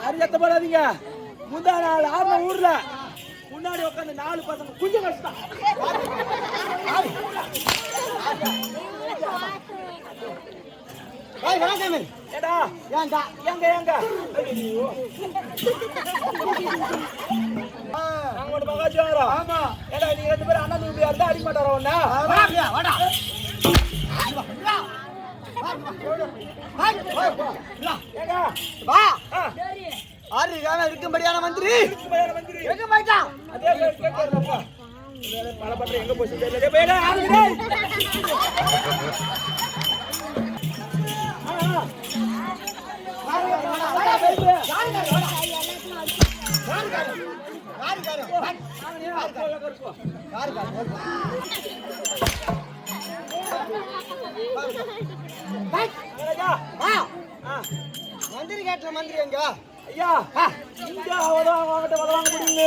அறியத்தப்படாதீங்க. முந்தா நாள் ஆறு ஊர்ல முன்னாடி உட்காந்து 4 பசங்க குஞ்சு கஷ்டம். ஏடா ஏங்க எங்க எங்க நாங்க மகாஜாரா. ஆமா ஏடா நீ 2 பேரும் அண்ணன் தம்பியா இருந்தா அடிக்க மாட்டாரா ஒண்ணா? வாடா வா. ஆறு இருக்கும்படியான மந்திரி எங்க போயிட்டான்? அதே கேட்கறப்பா பல பண்ற எங்க போச்சு தெரியல. போய்டா ஆறுடா. மந்திரி கேட்ட மந்திரி எங்க ஐயா? இங்க அவங்கிட்ட வளவாங்க முடியுங்க.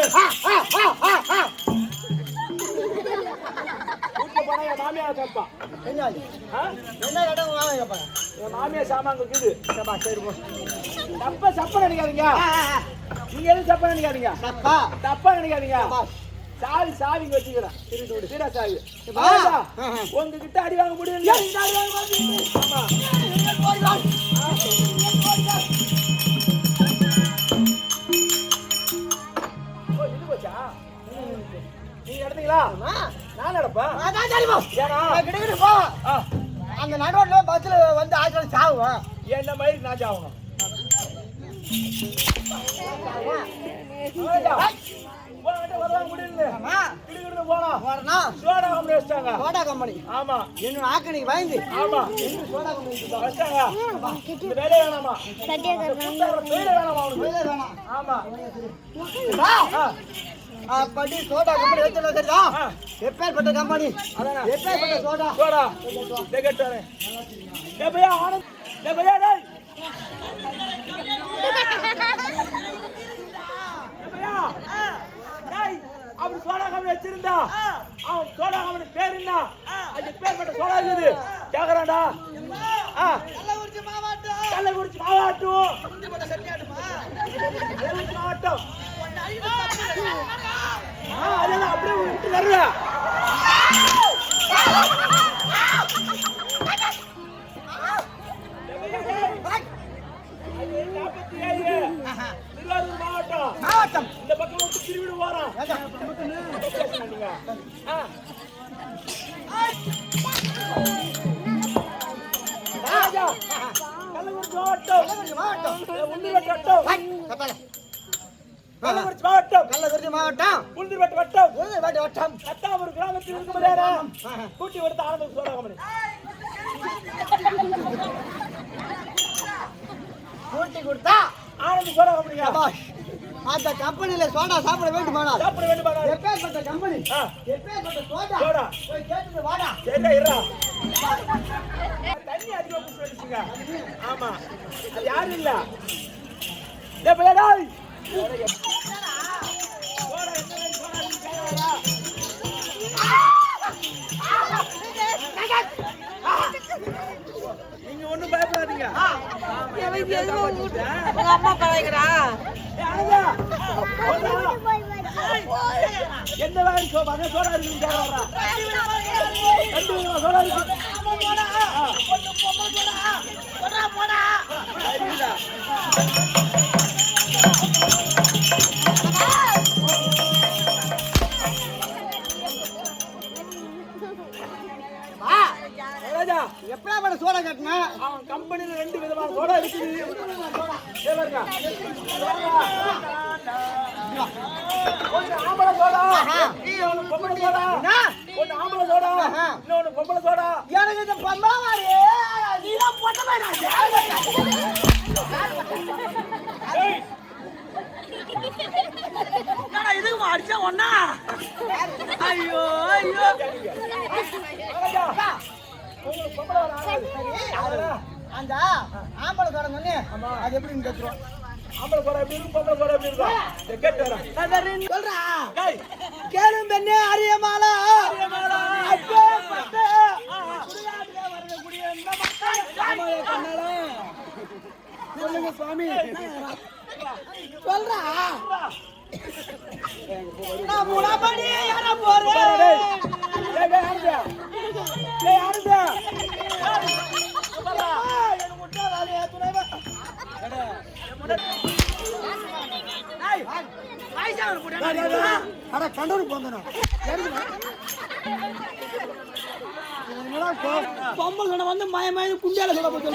மாமியா கேப்பா என்ன இடம் கேப்பா? மாமியா சாமான் இருக்குது. சரி தப்ப சப்ப நினைக்காதீங்க. நீங்க எதுவும் தப்ப நினைக்காதீங்க. தப்பா நினைக்காதீங்க. சாவி சாவிங்க வச்சுக்கிறேன். திருட்டு விடு சீரா சாவி. உங்ககிட்ட அடி வாங்க முடியும். நீங்க எடுத்தீங்களா? நான் நடப்பா அந்த நடுவோட்ல பஸ்ல வந்து ஆட்கள் சாவுவோம். என்ன மாதிரி நான் சாவணும்? Soda company. ஆமா என்ன ஆக்கணி வாங்கி. ஆமா சோடா கம்பெனி வேலையே வேணாமா? வேணாமா? ஆமா படி சோடா கம்பெனி வச்சுருந்தா சரிதான். எப்பேற்பட்ட கம்பெனி? எப்பேற்பட்ட சோடா சோடா பையா ஆனந்த் பையா அப்படி சோடா கம்பெனி வச்சிருந்தா அவன் சோடா கம்பெனி பேர் என்ன? அது பேர்பட்ட சோடா இருக்குது கேக்குறான்டா. கள்ளக்குறிச்சி மாவட்டம் மாவட்டம் அதெல்லாம் அப்படியே விட்டு வருவ. திருவாரூர் மாவட்டம் இந்த பக்கம் வந்து திருவிடு போறோம். கள்ளக்குறிச்சி மாவட்டம் உண்டு கட்டம் கள்ளக்குறிச்சி மாவட்டம் கள்ளக்குறிச்சி மாவட்டம் உளுந்தூர்பேட்டை வட்டம் உளுந்தூர்பேட்டை வட்டம் கத்தாமூர் கிராமத்தில் இருக்கும்போதே கூட்டி கொடுத்த ஆனந்த சோடா கம்பெனி கூட்டி கொடுத்தா ஆனந்த சோடா கம்பெனியா அந்த கம்பெனில சோடா சாப்பிட வேண்டுமானால் சாப்பிட வேண்டுமானால் எப்பேற்பட்ட கம்பெனி எப்பேற்பட்ட சோடா போய் கேட்டுட்டு வாடா சரிடா இருடா தண்ணி அதிகமா குடிச்சு வச்சுங்க ஆமா அது யாரும் இல்ல டேய் பையடாய் சோடா என்ன சோடா கேக்குறா நீங்க ஒண்ணும் பயப்படாதீங்க உங்க அம்மா பழகிறா எந்த வகை சோடா இருக்குன்னு கேக்குறா சோடா இருக்கு எப்படா சோடா கட்டினா அவன் கம்பெனில 2 விதமான சோடா இருக்குது ஒன்னு ஆம்பளை சோடா இன்னொன்னு பொம்பளை சோடா ஒன்னு ஆம்பளை சோடா இன்னொன்னு பொம்பளை சோடா எனக்கு இந்த பொம்பளை மாதிரி நீதான் பொட்ட மாதிரி இதுக்கு அடிச்சா ஒன்னா ஐயோ ஐயோ அந்த ஆம்பளை சோடா சொன்னே அது எப்படின்னு கேட்டுருவோம் ஆம்பளை சோடா எப்படி இருக்கும் பொம்பளை சோடா எப்படி இருக்கும் கேட்டு வரேன் சொல்றா கேளும் பெண்ணே அரியமாலா சொல்லுங்க சுவாமி சொல்றா நான் முனாபடி யார போறேன் பொம்பளை வந்து மயமாயி குண்டியால சொல்ல போய்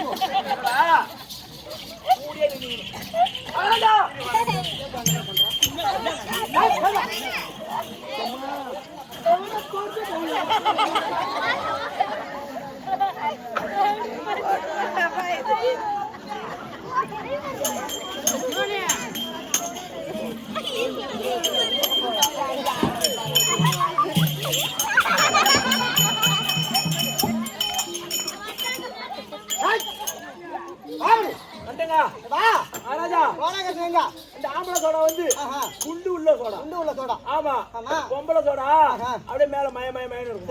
இந்த ஆம்பளை சோடா வந்து குண்டு உள்ள சோடா ஆமா பொம்பளை சோடா அப்படியே மேல மய மய மயன்னு இருக்கும்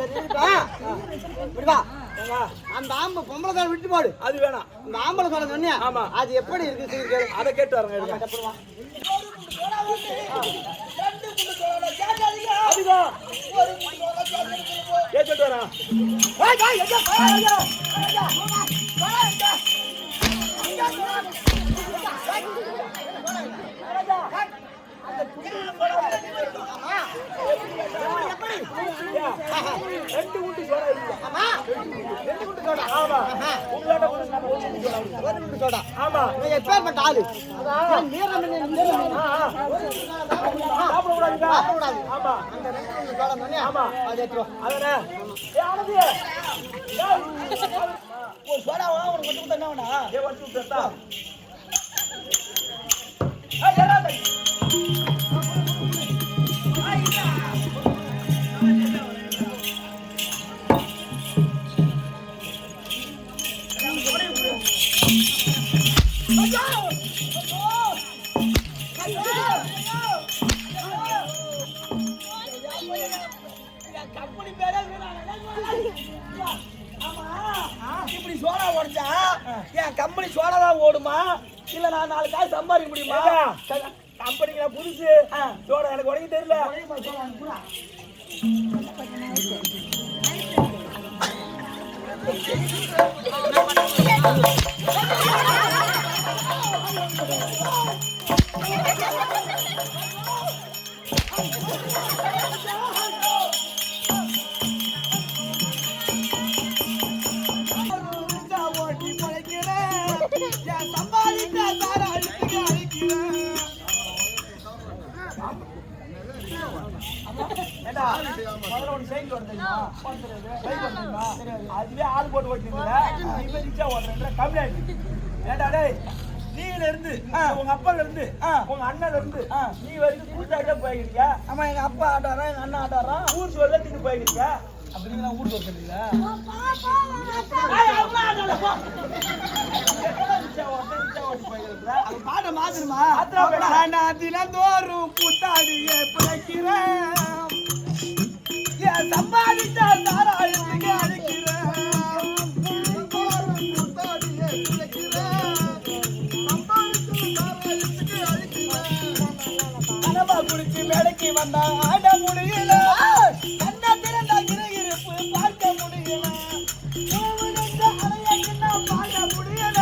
அந்த பொம்பளை சோடா விட்டு போடு அது வேணாம் இந்த ஆம்பளை சோடா சொன்னியா ஆமா அது எப்படி இருக்கு அதை கேட்டு வரங்க சொல்லிட்டு வரேன் ரெண்டு குண்டு சோடா இருக்கு ரெண்டு குண்டு சோடா ஆமா உங்களோட ஒரு குண்டு சோடா ஆமா நீங்க எப்பேற்பட்ட ஆளு சாப்பிடக்கூடாது ஆமா அந்த ரெண்டு குண்டு சோடா சொன்னே ஆமா அது எடுத்துருவா அதனே ஆனந்தி ஒரு சோடா ஒரு மட்டும் என்ன வேணா வச்சு விட்டா கம்பெனி பேரே இப்படி சோடா ஓடிச்சா என் கம்பெனி சோடா தான் ஓடுமா இல்ல நான் 4 காசு சம்பாதிக்க முடியுமா கம்பெனிக்கு நான் புதுசு சோடா எனக்கு உடனே தெரியல முதல்ல ஒன்று சைக்கிள் ஓட்டுறீங்களா? சைக்கிள் ஓட்டுறீங்களா? அதுவே ஆள் போட்டு ஓட்டுறீங்களா? நீ போய் ரிக்ஷா ஓட்டுறேன்ற கம்மியாயிடுச்சு. ஏண்டா டேய், நீல இருந்து உங்க அப்பால இருந்து உங்க அண்ணல இருந்து நீ வரைக்கும் கூட்டாட்டே போயிருக்கியா? ஆமா, எங்க அப்பா ஆட்டாரா, எங்க அண்ணா ஆட்டாரா, ஊர் சொல்ல தின்னு போயிருக்கியா? அப்படிங்களா? ஊர் சொல்றீங்களா? அது பாட்ட மாத்தணுமா? நான் தினந்தோறும் கூத்தாடியே பிழைக்கிறேன், என் சம்பாதிச்சா தாராயத்துக்கு அழைக்கிறேன். கனவா குடிச்சு மேடைக்கு வந்தா ஆட முடியல, கண்ணா திறந்தா இருப்பு பார்க்க முடியல, அலையா பாட முடியல,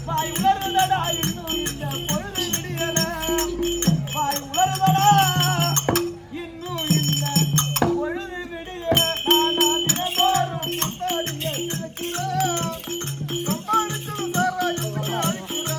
வாய் உணர்ந்தடா இன்னும் இந்த பொழுது விடியல, வாய் உணர்ந்தடா இன்னும் இந்த பொழுது விடியல. நான் தினந்தோறும் கூத்தாடியே பிழைக்கிறேன், சம்பாதிச்சு தாராயத்துக்கு அழைக்கிறேன்.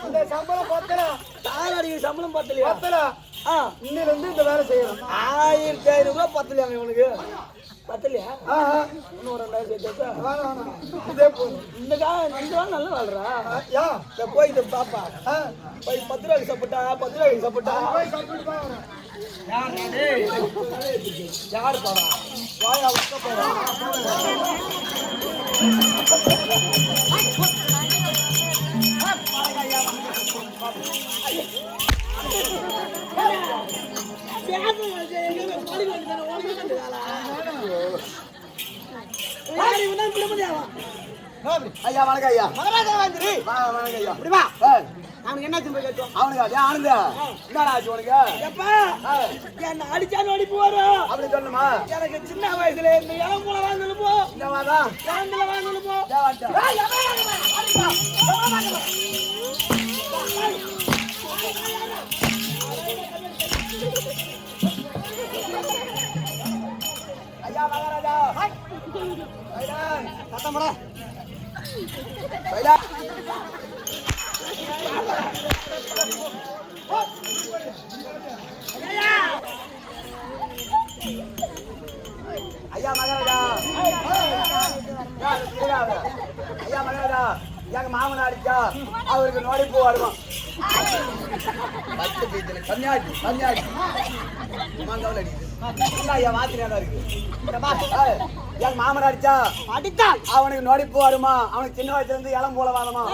இந்த சம்பளம் பத்தல, தாராடிக்கு சம்பளம் பத்தலையா? பத்தல. இன்னில இருந்து இந்த வேலை செய்யணும். 1500 ரூபாய் பத்தலையா இவனுக்கு? பத்தலையா? இன்னும் ஒரு 2000 சேர்த்தா வேணாம். இதே போதும். இந்த காலம் நல்லா வாழ்றா. யா போய் இதை பாப்பா, போய் 10 ரூபாய்க்கு சாப்பிட்டா, 10 ரூபாய்க்கு சாப்பிட்டா யாரு பாரா வாயா உட்க போறா. ஐயா வணக்கம் ஐயா. மகாராஜா வாந்திரி வணக்கம் ஐயா. இப்படி வா. அவனுக்கு என்ன போய் கேட்டோம்? அவனுக்கு ஆனந்த என்ன ஆச்சு உனக்கு? எப்பா என்ன அடிச்சாலும் அடிப்பு வரும் அப்படி சொல்லணுமா? எனக்கு சின்ன வயசுல இந்த இளம்புல வாங்கணும் போ, இந்த வாதான் இளம்புல வாங்கணும் போ. ஐயா மகாராஜா சத்தம் ஐயா மகாராஜா, ஐயா மகாராஜா, எங்க மாமன் அடிச்சா அவருக்கு நோடி பூ வருமா? கன்னியாடி கன்னியாடி ஐயா வாத்தினா இருக்கு. என் மாமன் அடிச்சா அடித்தா அவனுக்கு நொடிப்பு வருமா? அவனுக்கு சின்ன வயசுல இருந்து இளம் போல வாழமா?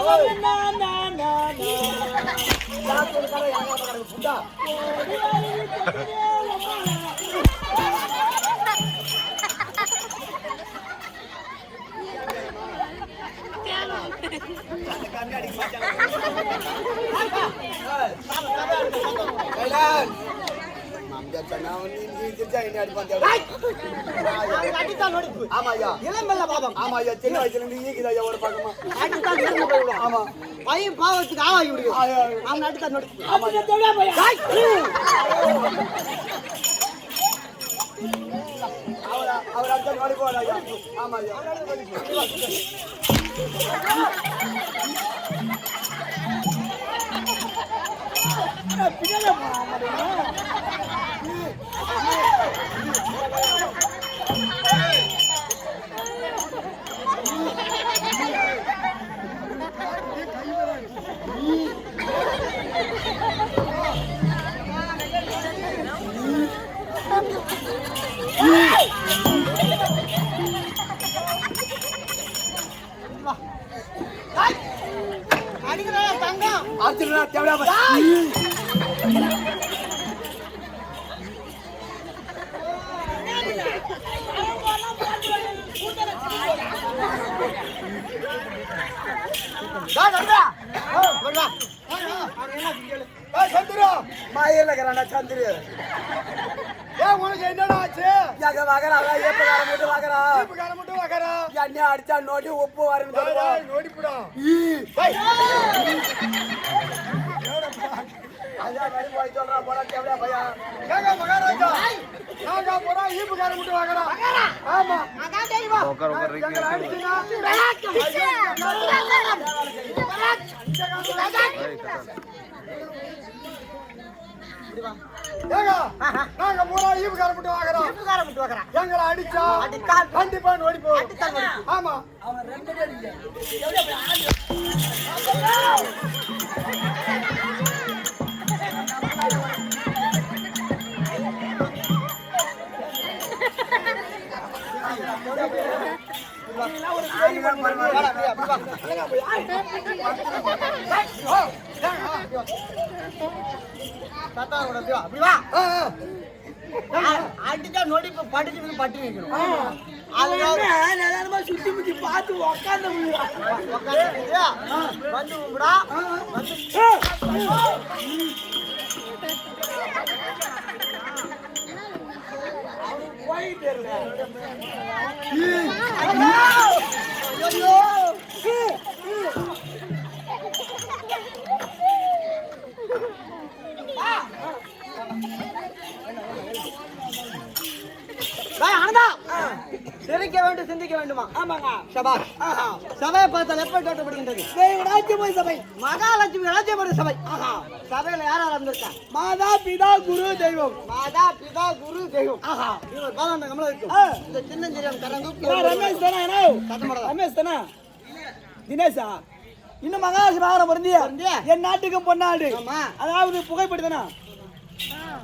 சின்ன வயசுல இருந்து ஈக்குதா ஒரு பக்கமா ஆமா பையன் பாவத்துக்கு ஆவாகி விடுங்க. அவன் அடித்தான் நோடி. அவர் அடுத்த நோடி போறாயா? ஆமா ஐயா. சந்திரு உனக்கு என்னடா ஆச்சு? என்ன அடிச்சா நோடி உப்பு வரணும் நோடிப்புடா. அதான் மாதிரி போய் சொல்றா போறா தேவையா பையா கேங்க மகாராஜா நாங்க போறா ஈப்புக்கார முட்டு வாங்குறோம் ஆமா அதான் தெரியுமா எங்களை அடிச்சுனா ஏங்க நாங்க போறா ஈப்புக்கார முட்டு வாங்குறோம் எங்களை அடிச்சா கண்டிப்பா ஓடி போவோம் ஆமா அவன் ரெண்டு அடிங்க அடிச்சா நோடி படிச்சு பட்டு வைக்கணும் சுத்தி முத்தி பார்த்து உக்காந்து வந்து உங்களா போயிட்டு சிரிக்க வேண்டும் சிந்திக்க வேண்டுமா? ஆமாங்க. சபாஷ். சபையை பார்த்தால் எப்படி தோற்றப்படுகின்றது? ராஜ்யமய சபை, மகாலட்சுமி ராஜ்யபுர சபை. சபையில யார் இருந்திருக்கா? மாதா பிதா குரு தெய்வம். மாதா பிதா குரு தெய்வம். இவர் பாதாண்ட கமலம் இருக்கும். இந்த சின்னஞ்சிறியம் கரந்து ரமேஷ் தானே? ரமேஷ் தானே? தினேஷா இன்னும் மகாசிவாரம் பொருந்திய என் நாட்டுக்கு பொன்னாடு. அதாவது புகைப்பட்டு தானே?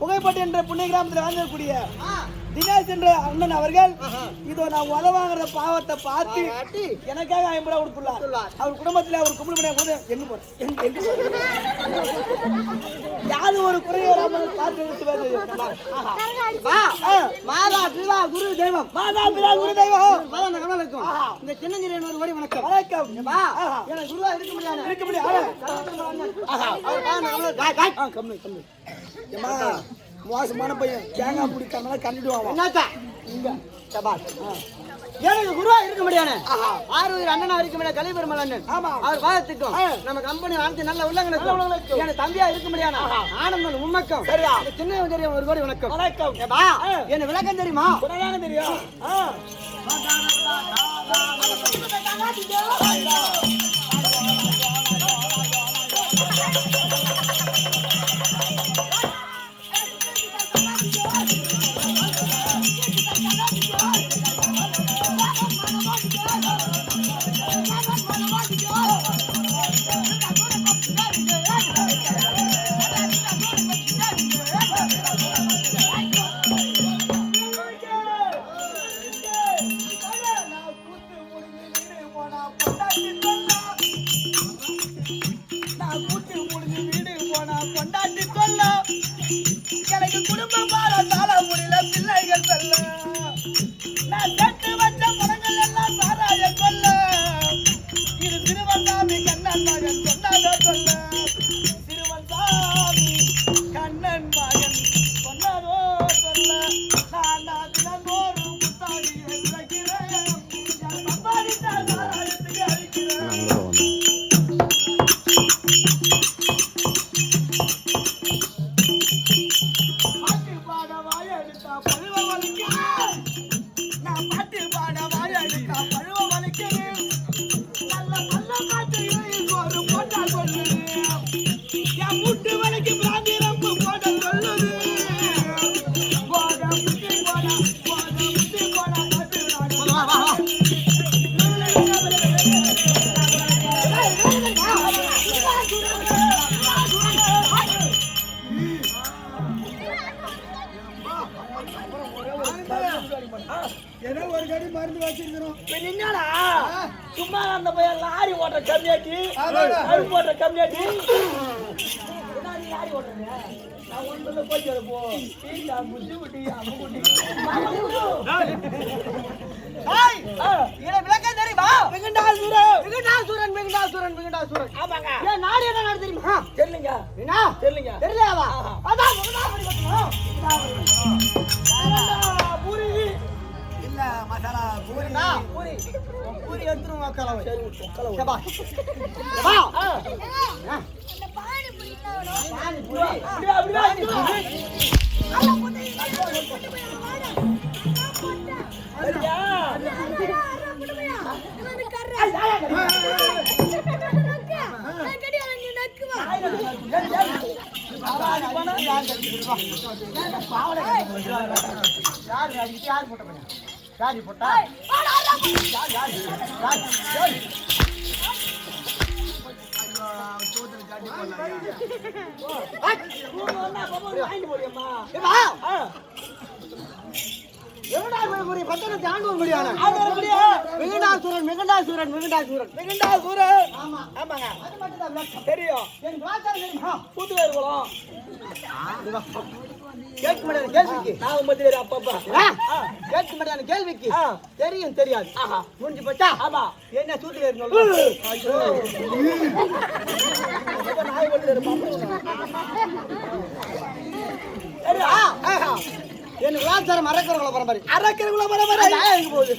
புகைப்பட்டு என்ற புண்ணிய கிராமத்தில் வாழ்ந்திருக்கக்கூடிய தினேஷ் என்ற அண்ணன் அவர்கள் இதோ நான் உத வாங்குற பாவத்தை பார்த்து எனக்காக 50 ரூபா கொடுத்துள்ளார். அவர் குடும்பத்தில் அவர் கும்பிடு எங்க போறேன் யாரு ஒரு குறைய மாதா பிதா குரு தெய்வம். மாதா பிதா குரு தெய்வம். பாதாண்ட கமலம் இருக்கும். இந்த சின்னஞ்சிறியன் ஒரு வடி வணக்கம். வணக்கம். எனக்கு குருவா இருக்க முடியாது. இருக்க முடியாது. அவர் பாதாண்ட கமலம் மோசமான பையன் தேங்காய் பிடிக்காம கண்டுடுவாங்க. என்னத்தா இங்க சபாஷ். எனக்கு குருவா இருக்க முடியாது. ஆறுவீர் அண்ணனா இருக்க முடியாது. கலை பெருமாள் அண்ணன். ஆமா. அவர் பாதத்துக்கும் நம்ம கம்பெனி வாழ்த்து நல்ல உள்ளங்களுக்கும் எனக்கு தம்பியா இருக்க முடியாது. ஆனந்தம் உண்மைக்கும் சரியா சின்ன தெரியும். ஒரு கோடி வணக்கம். வணக்கம். என்ன விளக்கம் தெரியுமா? உனதானே தெரியும். எனக்கு குடும்பம் பாராட்டால முடியல பிள்ளைகள் சொல்ல நான் கட்டு வச்ச படங்கள் எல்லாம் சாராய கொல்ல இது திருவந்தாமி கண்ணன் மகன் சொன்னத சொல்ல திருவந்தாமி கண்ணன் மகன் சொன்னதோ சொல்ல நான் தினந்தோறும் புத்தாடி எழுதுகிறேன் சம்பாதித்த சாராயத்துக்கு அழிக்கிறேன் ஏதோ ஒரு கடி மருந்து வச்சிருக்கிறோம். என்னடா சும்மா அந்த பையன் லாரி ஓட்ட கம்மியாட்டி அழுப்பு ஓட்ட கம்மியாட்டி லாரி ஓட்டுறீங்க நான் ஒன்றுல போய் போ புத்தி குட்டி அம்மு குட்டி விளக்கம் தெரியுமா? வெங்கடாசுரன். ஆமாங்க. ஏன் நாடு என்ன நாடு தெரியுமா? தெரியலங்க. என்ன தெரியலங்க. தெரியலையாவா? அதான் பூரி இல்ல மசாலா பூரி பூரி எடுத்துருவோம் உக்கால. சரி உட்கால. சபாஷ். வாணி புடி யாரு போட்டா பட்டணத்தை ஆண்டு முடியாது மிகண்டாசூரன் ஆமாங்க அது மட்டும் தான் தெரியும். என் வாசல் தெரியுமா கூட்டுவேர் குளம் கேட்க முடியாது கேள்விக்கு நான் மத்திய அப்பப்பா கேட்க முடியாது கேள்விக்கு தெரியும் தெரியாது முடிஞ்சு போச்சா ஆமா என்ன சூத்துல நாய் வந்து எனக்கு வாசரம் மறக்கிறவங்கள பரம்பரை அரக்கிறவங்கள பரம்பரை எங்க போகுது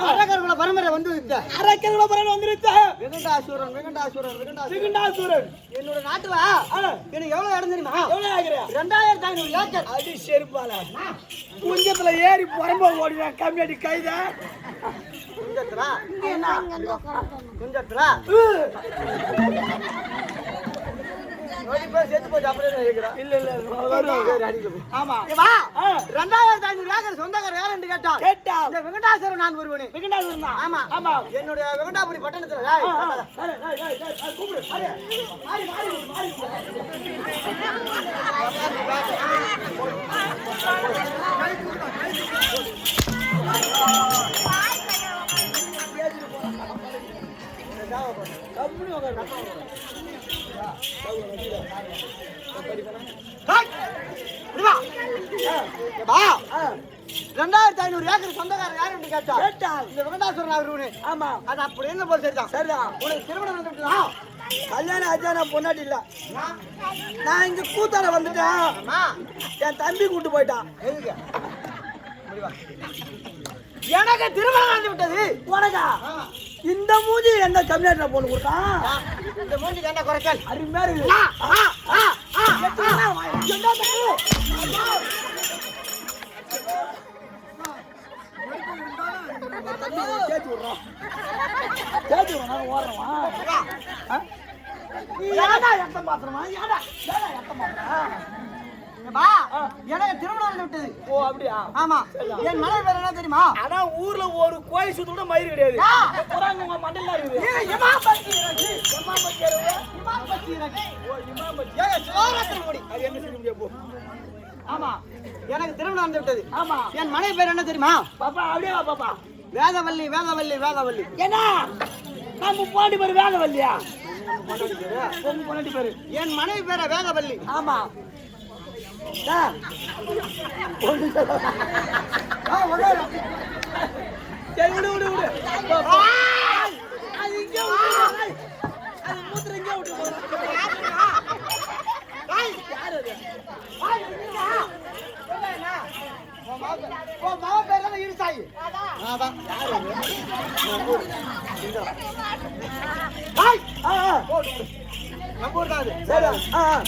அரக்கர்குல பரம்பரை வந்து அரக்கிறவங்கள பரம்பரை வந்துருச்சு. விகண்டாசூரன் என்னோட நாட்டுல எனக்கு எவ்வளவு இடம் தெரியுமா? எவ்வளவு ஆகுறியா? 2500 ஏக்கர். அடி செருப்பால குஞ்சத்துல ஏறி புறம்ப ஓடுவேன் கம்மியாடி கைதா குஞ்சத்துல சேர்த்து போச்சு அப்படியே இருக்கிறான். இல்ல ஆமா 2500 ஏக்கர் சொந்தக்கார யாருன்னு கேட்டா இந்த விகண்டாசுரன் நான் ஒருவனே. விகண்டாசுரன் தான். ஆமா ஆமா என்னுடைய விகண்டாபுரி பட்டணத்துல கூப்பிடு வா 2500 ஏக்கர் சொந்தக்காரர் யாருன்னு கேட்டா இந்த விகண்டாசுரன் அவருவனே. ஆமா அது அப்படி என்ன போல சரிதான் சரிதான். உனக்கு திருமணம் நடந்துட்டா கல்யாணம் ஆச்சா பொண்டாட்டி இல்ல நான் இங்க கூத்தாட வந்துட்டேன். என் தம்பி கூட்டு போயிட்டான். எதுக்கு எனக்கு திருமணம் நடந்து விட்டது. உனக்கா இந்த மூஞ்சி எந்த கம்யூனிட்டில போட்டு கொடுத்தான்? இந்த மூஞ்சிக்கு என்ன குறைச்சல்? அருமையா இருக்கு. தேய்ச்சி விடுறோம் ஓடுறோம். ஏடா எத்த பாத்திரமா ஏடா எத்த பாத்திரம் எனக்கு திருமணம் நடந்து விட்டது. ஓ அப்படியா? ஆமா என் மனைவி பேர் என்ன தெரியுமா? ஆனா ஊர்ல ஒரு கோயில் சுத்து கூட மயிர் கிடையாது. புறாங்க உங்க மண்டல இருக்குது. அது என்ன செய்ய முடியாது போ. ஆமா எனக்கு திருமணம் நடந்து விட்டது. ஆமா என் மனைவி பேர் என்ன தெரியுமா? பாப்பா அப்படியே வா பாப்பா. வேதவல்லி வேதவல்லி வேதவல்லி. ஏன்னா நம்ம பாண்டி பேரு வேதவல்லியா? உங்க பொண்டாட்டி பேரு? என் மனைவி பேர வேதவல்லி. ஆமா சரி விடு விடு விடு. அது இங்கே விட்டு அது மூத்திர இங்கே விட்டு யாரு அது?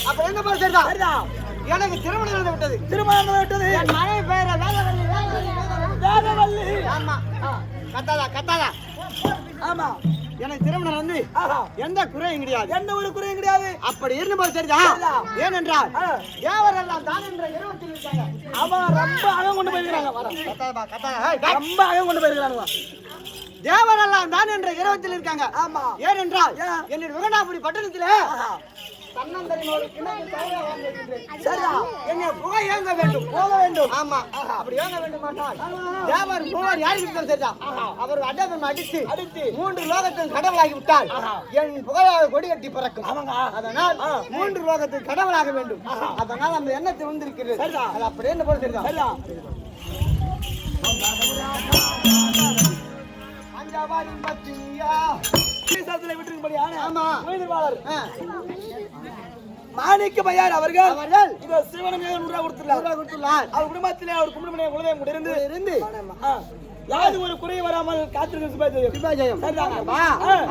அப்ப என்ன போல சரிதான் எனக்கு திருமணம் நடந்து விட்டது. திருமணம் விட்டது. என் மனைவி பேர வேதவல்லி வேதவல்லி. ஆமா கத்தாதா கத்தாதா. ஆமா எனக்கு திருமணம் வந்து எந்த குறையும் கிடையாது. எந்த ஒரு குறையும் கிடையாது. அப்படி இருந்து போது சரிதான். ஏனென்றால் தேவரெல்லாம் தான் என்ற 20 இருக்காங்க. அவன் ரொம்ப அகம் கொண்டு போயிருக்காங்க. கத்தாதா கத்தாதா ரொம்ப அகம் கொண்டு போயிருக்கானுங்க. தேவரெல்லாம் தான் என்ற 20 இருக்காங்க. ஆமா ஏனென்றால் என்னுடைய விகண்டாபுரி பட்டணத்திலே தன்னந்தனியோடு கிணறு தவற வாழ்ந்திருக்கின்றேன். சரிதான். என்னை புகை ஏங்க வேண்டும் போக வேண்டும். ஆமா அப்படி ஏங்க வேண்டுமானால் தேவர் மூவர் யாருக்கு இருந்தாலும் சரிதான் அவர் அடவன் அடித்து அடித்து 3 லோகத்தின் கடவுளாகி விட்டால் என் புகையாக கொடி கட்டி பிறக்கும். அதனால் 3 லோகத்தின் கடவுளாக வேண்டும். அதனால் அந்த எண்ணத்தை வந்திருக்கிறது. அது அப்படி என்ன போல சரிதான். பஞ்சாபாரின் பத்தினியா விட்டுருக்கும்படியான ஆமா. உயிர்வாளர் மாணிக்க பையார் அவர்கள் அவர்கள் இந்த சிவனமே 100 ரூபாய் கொடுத்துள்ளார். கொடுத்துள்ளார். அவர் குடும்பத்திலே அவர் குடும்பமே குலதெய்வம் இருந்து இருந்து யாரு ஒரு குறை வராமல் காத்திருக்க சிவாஜெயம். சிவாஜெயம். சரிதாங்க. அப்பா,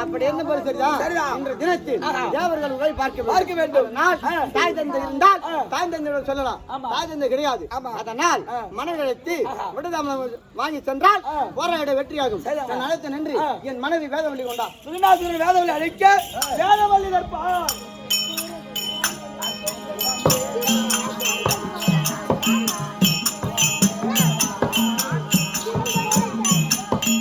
அப்படி என்ன போல சரிதான். சரிதான். இன்று தினத்தில் தேவர்கள் உரை பார்க்க வேண்டும். அதனால் தாய் தந்தை இருந்தால் தாய் தந்தையோட சொல்லலாம். ஆமா. தாய் தந்தை கிடையாது. அதனால் மனநிலைத்து விடுதலை வாங்கி சென்றால் போராட வெற்றியாகும். நான் அழைத்த நின்று என் மனைவி வேதவள்ளி கொண்டார். திருநாசூரன் வேதவள்ளி அழைக்க வேதவள்ளி நிற்பார்.